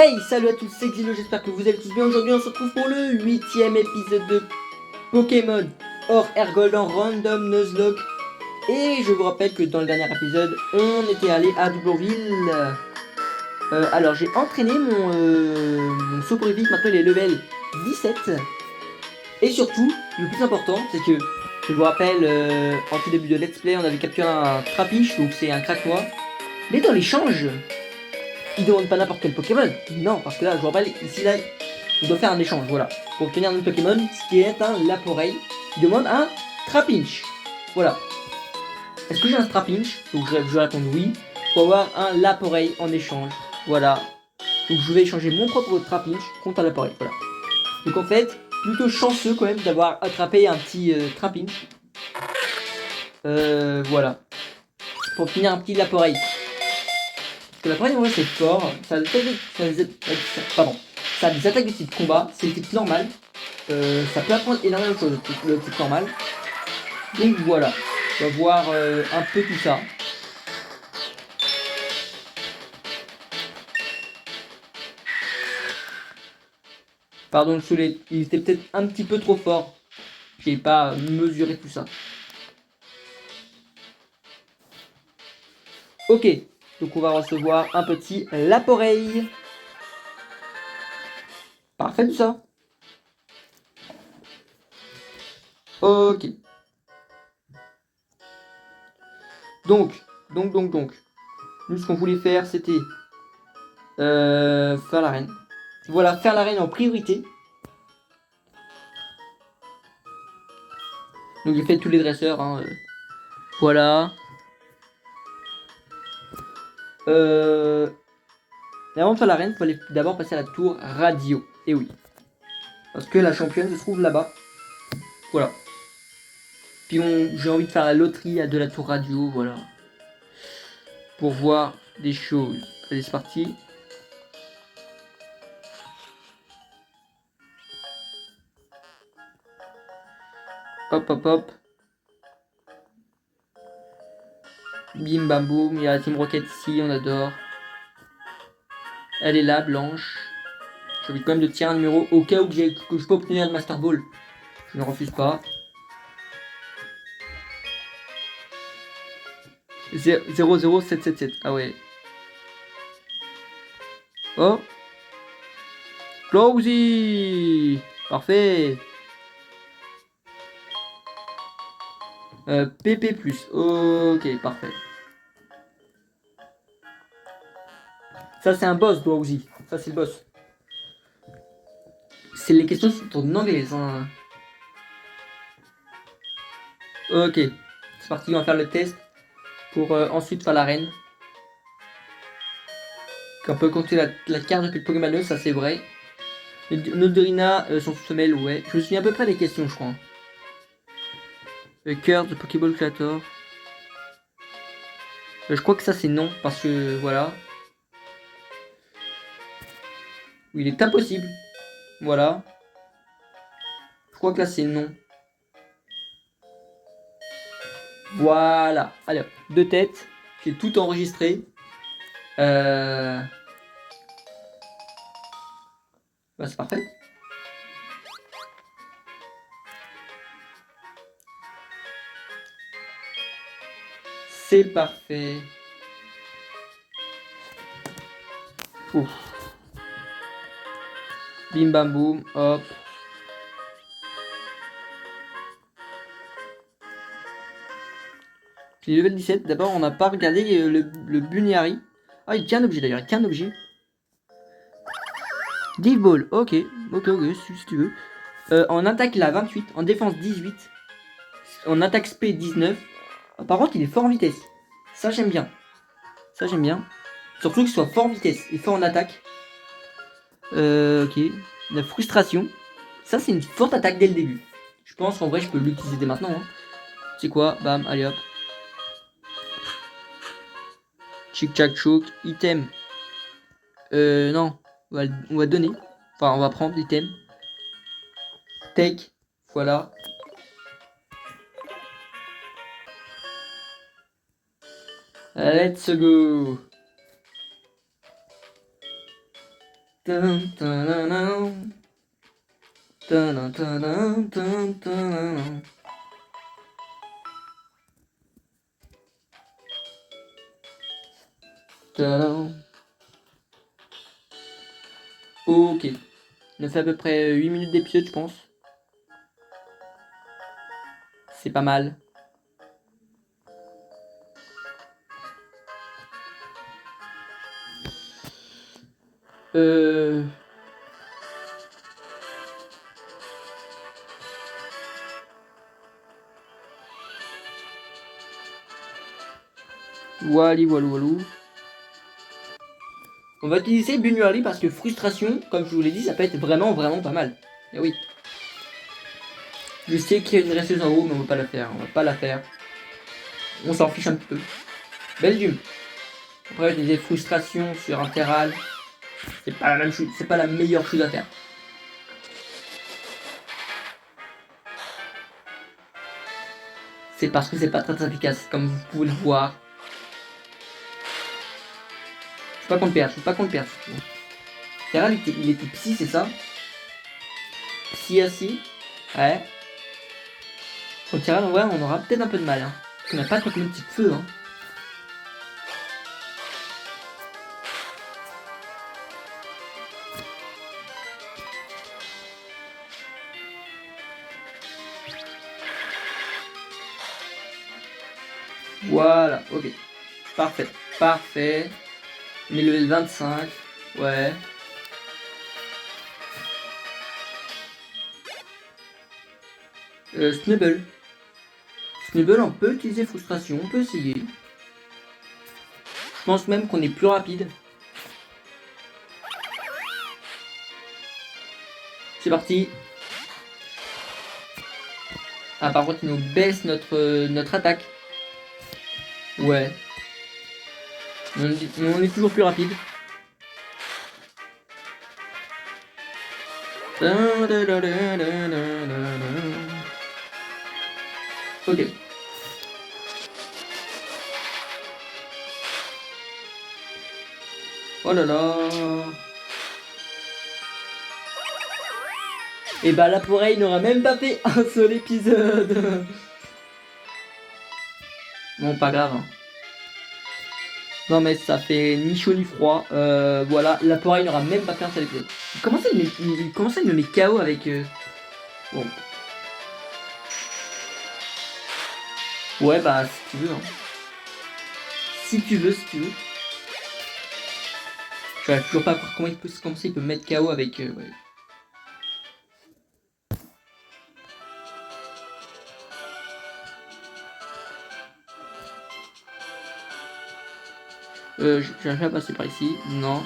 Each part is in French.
Hey, salut à tous, c'est Xilo, j'espère que vous allez tous bien. Aujourd'hui, on se retrouve pour le 8ème épisode de Pokémon Or Ergolan Random Nuzlocke. Et je vous rappelle que dans le dernier épisode, on était allé à Doublonville. Alors, j'ai entraîné mon soporifique, maintenant il est level 17. Et surtout, le plus important, c'est que, je vous rappelle, en tout début de let's play, on avait capturé un Trapinch, donc c'est un Krakmoa. Mais dans l'échange, il demande pas n'importe quel Pokémon. Non, parce que là, je vous rappelle, ici, là, on doit faire un échange, voilà. Pour obtenir un Pokémon, ce qui est un Laporeille, qui demande un Trapinch. Voilà. Est-ce que j'ai un Trapinch? Donc je vais répondre oui. Pour avoir un Laporeille en échange. Voilà. Donc je vais échanger mon propre Trapinch contre un Laporeille. Voilà. Donc en fait, plutôt chanceux quand même d'avoir attrapé un petit Trapinch. Voilà. Pour obtenir un petit Laporeille. Parce que Laporeille en vrai c'est fort. Ça a des attaques de type combat. C'est le type normal. Ça peut apprendre énormément de choses, le type normal. Donc voilà, on va voir un peu tout ça. Pardon le soleil, il était peut-être un petit peu trop fort. J'ai pas mesuré tout ça. Ok, donc on va recevoir un petit Laporeille. Parfait tout ça. Ok. Donc. Nous, ce qu'on voulait faire, c'était faire l'arène. Voilà, faire l'arène en priorité. Donc j'ai fait tous les dresseurs. Hein, voilà. Et avant de faire l'arène, il fallait d'abord passer à la tour radio. Et oui. Parce que la championne se trouve là-bas. Voilà. Puis j'ai envie de faire la loterie de la tour radio, voilà. Pour voir des choses. Allez, c'est parti. Hop. Bim bam boum. Il y a la Team Rocket ici, on adore. Elle est là, blanche. J'ai envie quand même de tirer un numéro au cas où que je peux obtenir le Master Ball. Je ne refuse pas. 00777. Ah ouais. Oh. Closey. Parfait. PP+. Ok, parfait. Ça, c'est un boss, Drowsy. Ça, c'est le boss. C'est les questions sont en anglais. Hein. Ok. C'est parti, on va faire le test. Pour ensuite faire l'arène. On peut compter la carte depuis le Pokémon, ça c'est vrai. Nos Dorina sont sous semelle, ouais. Je me souviens à peu près des questions, je crois. Le cœur de Pokéball Creator. Je crois que ça c'est non, parce que voilà. Il est impossible. Voilà. Je crois que là c'est non. Voilà. Allez, deux têtes. J'ai tout enregistré. Bah, c'est parfait. C'est parfait. Ouf. Bim bam boum. Hop. Puis level 17, d'abord on n'a pas regardé le Bunyari. Ah, il tient un objet d'ailleurs, il tient un objet. Div Ball, ok, si tu veux. En attaque là, 28, en défense 18, en attaque SP 19. Par contre, il est fort en vitesse. Ça, j'aime bien. Surtout qu'il soit fort en vitesse et fort en attaque. Ok. La frustration. Ça, c'est une forte attaque dès le début. Je pense qu'en vrai, je peux l'utiliser dès maintenant. Hein. C'est quoi? Bam, allez hop. Chic chac chouk. Item. Non. On va donner. Enfin, on va prendre l'item. Take. Voilà. Let's go. Dun, dun, dun, dun. Dun, dun, dun, dun, dun, dun. Dun, dun. Ok. On a fait à peu près 8 minutes d'épisode, je pense. C'est pas mal. Euh... Wally walou walou. On va utiliser Bunuari parce que frustration, comme je vous l'ai dit, ça peut être vraiment pas mal. Et oui. Je sais qu'il y a une resteuse en haut, mais on va pas la faire. On va pas la faire. On s'en fiche un petit peu. Belgium. Après, utiliser frustration sur un terral. C'est pas la même chose. C'est pas la meilleure chose à faire. C'est parce que c'est pas très efficace, comme vous pouvez le voir. Faut pas qu'on le perde, faut pas qu'on le perde. Terral, il était psy, c'est ça? Psy assis. Ouais. Au Terral, en vrai, on aura peut-être un peu de mal. Hein. Parce qu'on n'a pas trop de petit feu. Hein. Voilà, ok. Parfait, parfait. On est level 25. Ouais. Snubble. Snubble, on peut utiliser frustration, on peut essayer. Je pense même qu'on est plus rapide. C'est parti. Ah, par contre, il nous baisse notre attaque. Ouais. On est toujours plus rapide. Ok. Oh là là. Et bah la Poreille n'aura même pas fait un seul épisode. Bon, pas grave. Hein. Non mais ça fait ni chaud ni froid. Voilà, la Poreille n'aura même pas fait un seul épisode. Comment ça il me met KO avec... Bon. Ouais bah si tu veux. Hein. Si tu veux. Je vais toujours pas voir comment il peut me mettre KO avec... ouais. J'arrive pas à passer par ici. Non.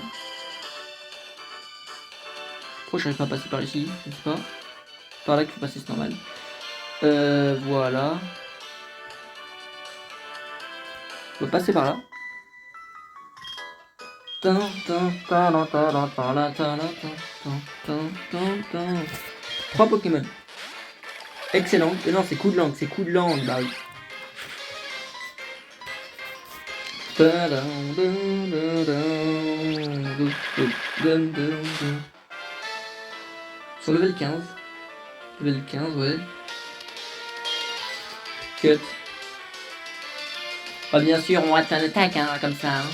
Pourquoi j'arrive pas à passer par ici? Je sais pas. Par là qu'il faut passer, c'est normal. Voilà. On va passer par là. 3 Pokémon. Excellent. Et non, c'est coup de langue, bah oui. Sur level 15. Level 15, ouais. Cut. Bah bien sûr, on rate un attaque, hein, comme ça. Hein.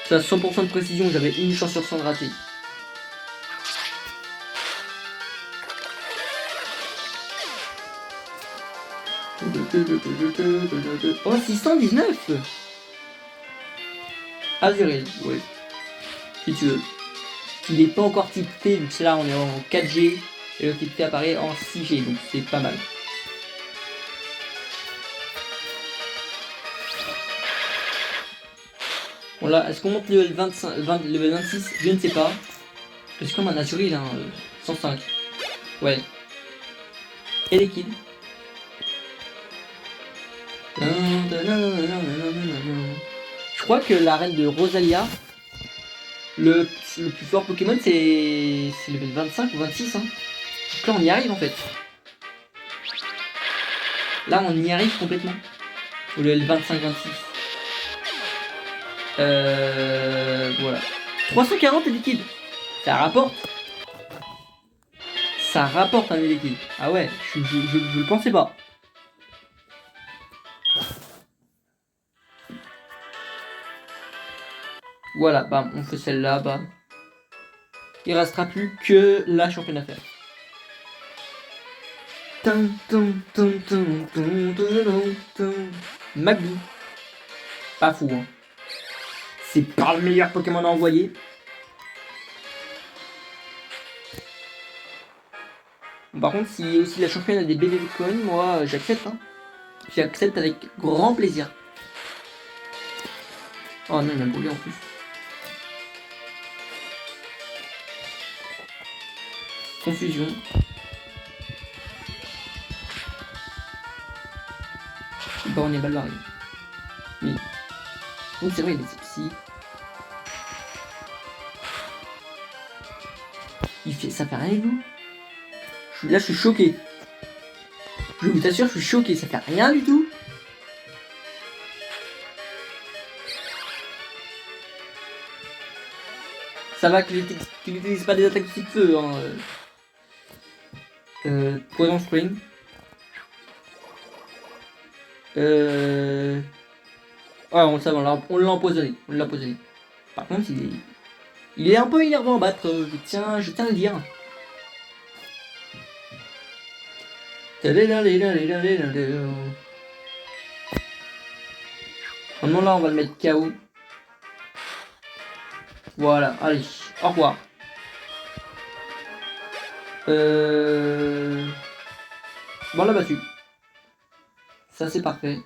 Ça a 100% de précision, j'avais une chance sur 100 de rater. Oh, 619 Azuriel, ouais. Si tu veux. Il n'est pas encore type T, donc c'est là on est en 4G, et le type T apparaît en 6G, donc c'est pas mal. Bon là, est-ce qu'on monte le level 26? Je ne sais pas. C'est comme un Azuriel, hein, 105. Ouais. Et les kills. Je crois que la reine de Rosalia, le plus fort Pokémon, c'est level 25 ou 26. Hein. Donc là, on y arrive en fait. Là, on y arrive complètement. Au level 25-26. Voilà. 340 est liquide. Ça rapporte. Ça rapporte un liquide. Ah ouais, je le pensais pas. Voilà, bam, on fait celle-là, bam. Il restera plus que la championne à faire. Magby. Pas fou, hein. C'est pas le meilleur Pokémon à envoyer. Par contre, si aussi la championne a des bébés Bitcoin, moi j'accepte. Hein. J'accepte avec grand plaisir. Oh non, il m'a brûlé en plus. Confusion. Bon, on est mal barré. Oui. Oui, c'est vrai, il est psy. Ça fait rien du tout. Là, je suis choqué. Je vous assure, je suis choqué. Ça fait rien du tout. Ça va que tu n'utilises pas des attaques de feu. Hein. Poison Spring. Ouais, on le savait, on l'a empoisonné. On l'a empoisonné. Par contre, il est un peu énervant à battre. Je tiens à le dire. Maintenant là, on va le mettre KO. Voilà, allez, au revoir. Bon, on l'a battu. Ça, c'est parfait.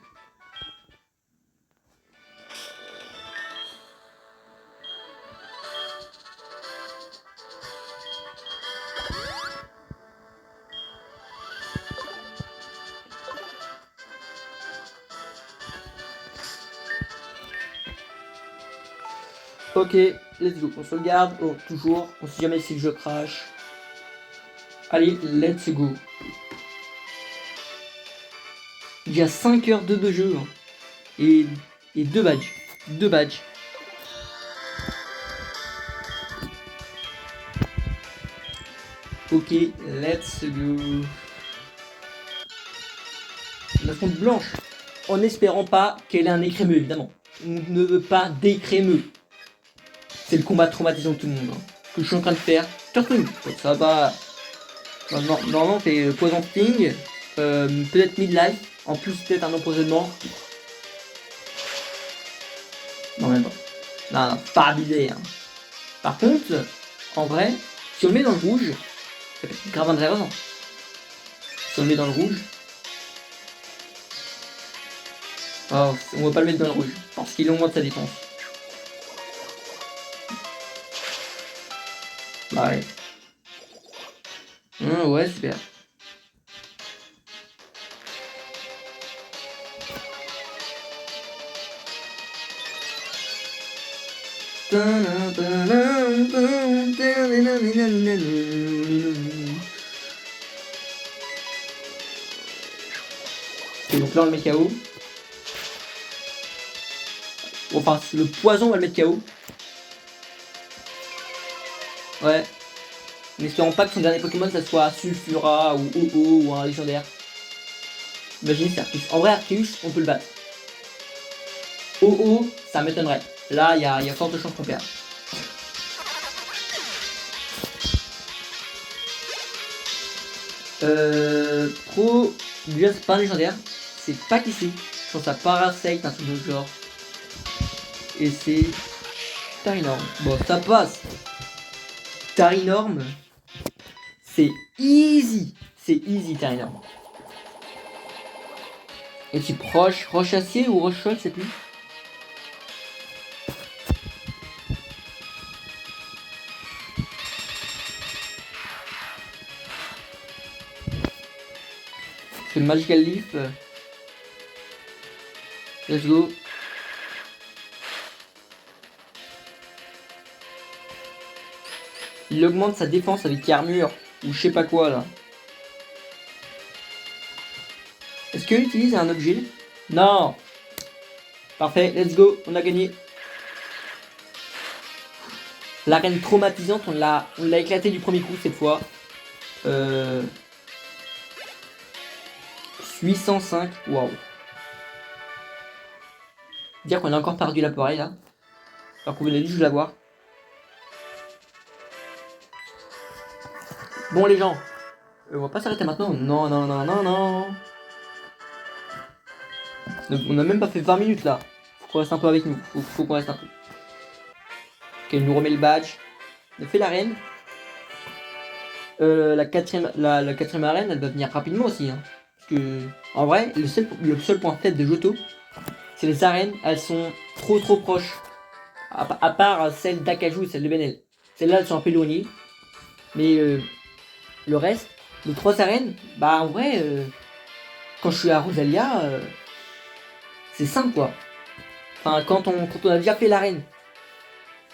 Ok, let's go. On sauvegarde. Oh, toujours. On sait jamais si je crash. Allez, let's go. Il y a 5 heures de jeu. Hein. Et 2 badges. 2 badges. Ok, let's go. La fonte blanche. En espérant pas qu'elle ait un écrémeux, évidemment. On ne veut pas d'écrémeux. C'est le combat traumatisant de tout le monde. Hein, que je suis en train de faire. Turtle. Ça va. Normalement, c'est Poison Sting. Peut-être Midlife. En plus, peut-être un empoisonnement. Non, même pas. Non, pas abusé. Hein. Par contre, en vrai, si on le met dans le rouge, ça peut être grave intéressant. Si on le met dans le rouge. Oh, on va pas le mettre dans le rouge. Parce qu'il augmente sa défense. Bah ouais. Ouais, super. Et donc là on le met KO. Enfin le poison on va le mettre KO. Ouais. N'espérons pas que son dernier Pokémon ça soit Sulfura ou OO ou un légendaire. Imaginez c'est Arceus. En vrai Arceus on peut le battre. OO ça m'étonnerait. Là il y a forte chance qu'on perde. Pro, déjà c'est pas un légendaire, c'est pas qui c'est. Je pense à Parasect, un truc de genre. Et c'est Tarinorm. Bon, ça passe. Tarinorm, c'est easy. C'est easy Tarinorm. Et type roche, roche acier ou roche chaude, je sais plus. C'est le Magical Leaf. Let's go. Il augmente sa défense avec armure ou je sais pas quoi là. Est-ce qu'il utilise un objet? Non. Parfait, let's go, on a gagné. L'arène traumatisante, on l'a éclaté du premier coup cette fois. 805, waouh. Dire qu'on a encore perdu l'appareil là. Alors qu'on venait juste de l'avoir. Bon les gens, on va pas s'arrêter maintenant. Non, non, non, non, non. On a même pas fait 20 minutes là. Faut qu'on reste un peu avec nous. Faut qu'on reste un peu. Ok, il nous remet le badge. On a fait l'arène. La quatrième arène, elle va venir rapidement aussi. Hein. Parce que, en vrai, le seul point faible de Johto, c'est les arènes, elles sont trop proches. À part celle d'Akaju et celle de Benel. Celles-là, elles sont un peu éloignées. Mais le reste, les 3 arènes, bah en vrai, quand je suis à Rosalia, c'est simple quoi. Enfin, quand on a déjà fait l'arène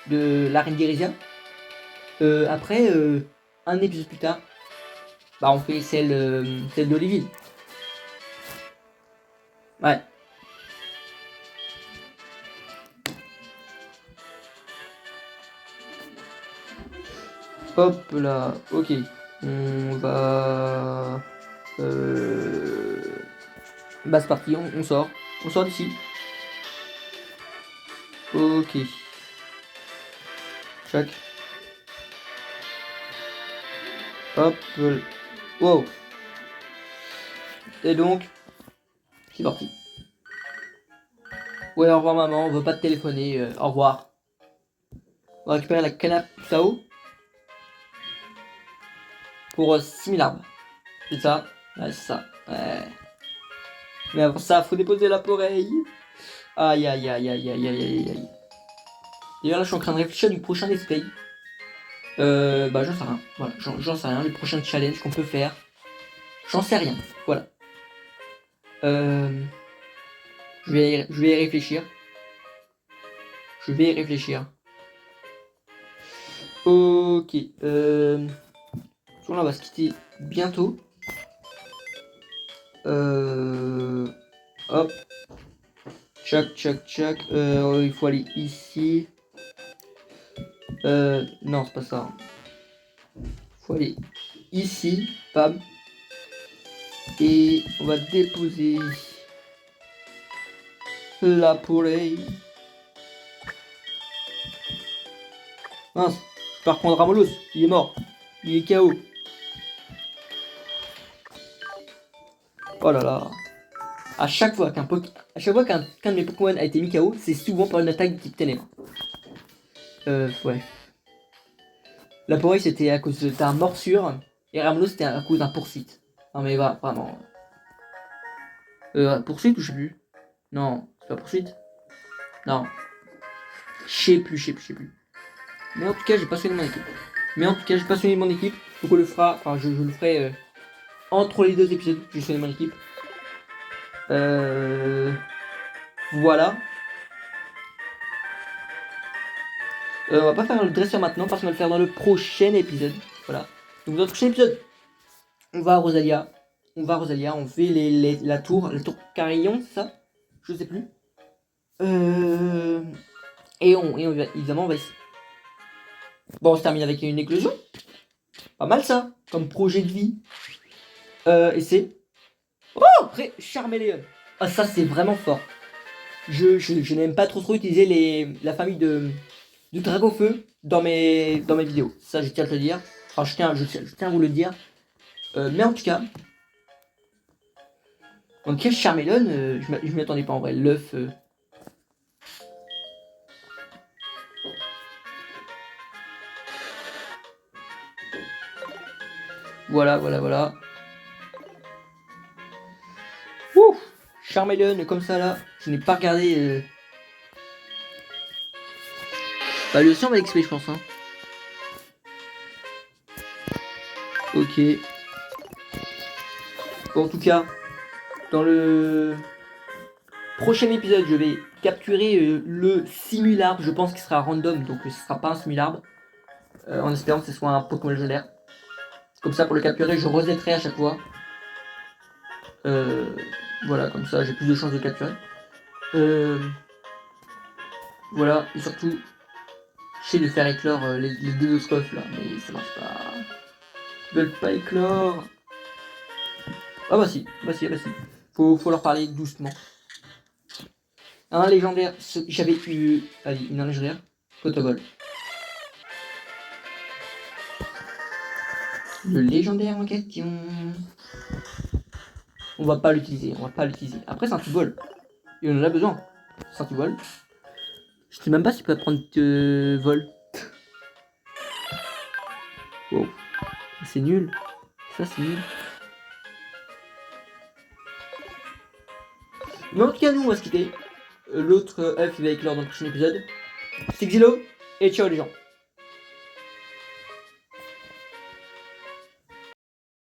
de l'arène d'Irésia, après, un épisode plus tard, bah on fait celle d'Oliville. Ouais. Hop là, ok. On va... Bah c'est parti, on sort. On sort d'ici. Ok. Chac. Hop. Wow. Et donc, c'est parti. Ouais, au revoir maman, on veut pas te téléphoner. Au revoir. On va récupérer la canne à Sao pour 6000 arbres. C'est ça. Ouais, c'est ça. Ouais. Mais avant ça, faut déposer l'appareil. Aïe aïe aïe aïe aïe aïe aïe aïe. D'ailleurs là je suis en train de réfléchir du prochain display. Bah j'en sais rien. Voilà, j'en sais rien. Les prochains challenges qu'on peut faire. J'en sais rien. Voilà. Je vais y réfléchir. Je vais y réfléchir. Ok. Là on va se quitter bientôt. Hop. Tchac, tchac, tchac. Il faut aller ici. Non, c'est pas ça. Faut aller ici. Bam. Et on va déposer l'appareil. Mince. Par contre, Ramolos, il est mort. Il est KO. Oh là là. À chaque fois qu'un de mes Pokémon a été mis KO, c'est souvent par une attaque de type ténèbres. Ouais. L'appareil c'était à cause d'un morsure. Et Ramolos c'était à cause d'un poursuite. Non mais vraiment. Poursuite ou je sais plus. Non, c'est pas poursuite. Non. Je sais plus. Mais en tout cas, j'ai pas soigné mon équipe. Donc on le fera. Enfin, je le ferai entre les 2 épisodes. J'ai soigné mon équipe. Voilà. On va pas faire le dresseur maintenant parce qu'on va le faire dans le prochain épisode. Voilà. Donc dans le prochain épisode, on va à Rosalia. On fait la tour Carillon, c'est ça? Je sais plus. Et évidemment, on va ici. Bon, on se termine avec une éclosion. Pas mal ça, comme projet de vie. Et c'est... Oh, Charmeleon. Ah, ça c'est vraiment fort. Je n'aime pas trop utiliser la famille de Dragofeu dans mes vidéos. Ça, je tiens à te le dire. Enfin, je tiens à vous le dire. Mais en tout cas, Charmeleon, je m'y attendais pas en vrai. L'œuf. Voilà. Ouh, Charmeleon, comme ça là. Je n'ai pas regardé. Bah, le sang va XP, je pense. Hein. Ok. Bon, en tout cas, dans le prochain épisode, je vais capturer le Simularbre. Je pense qu'il sera random, donc ce sera pas un Simularbre. En espérant que ce soit un Pokémon légendaire. Comme ça, pour le capturer, je resetterai à chaque fois. Voilà, comme ça, j'ai plus de chances de capturer. Voilà, et surtout, J'essaie de faire éclore les deux autres œufs là, mais ça marche pas. Ils veulent pas éclore. Ah bah si, bah si, bah si. Faut leur parler doucement. Un légendaire, j'avais eu... Allez, une légendaire. Photoball. Le légendaire en question. On va pas l'utiliser, on va pas l'utiliser. Après, c'est un football. Et on en a besoin. C'est un football. Je sais même pas s'il peut prendre vol. Wow. C'est nul. Ça, c'est nul. Mais en tout cas, nous, on va se quitter. L'autre œuf, il va éclore dans le prochain épisode. C'est Xilo, et ciao les gens.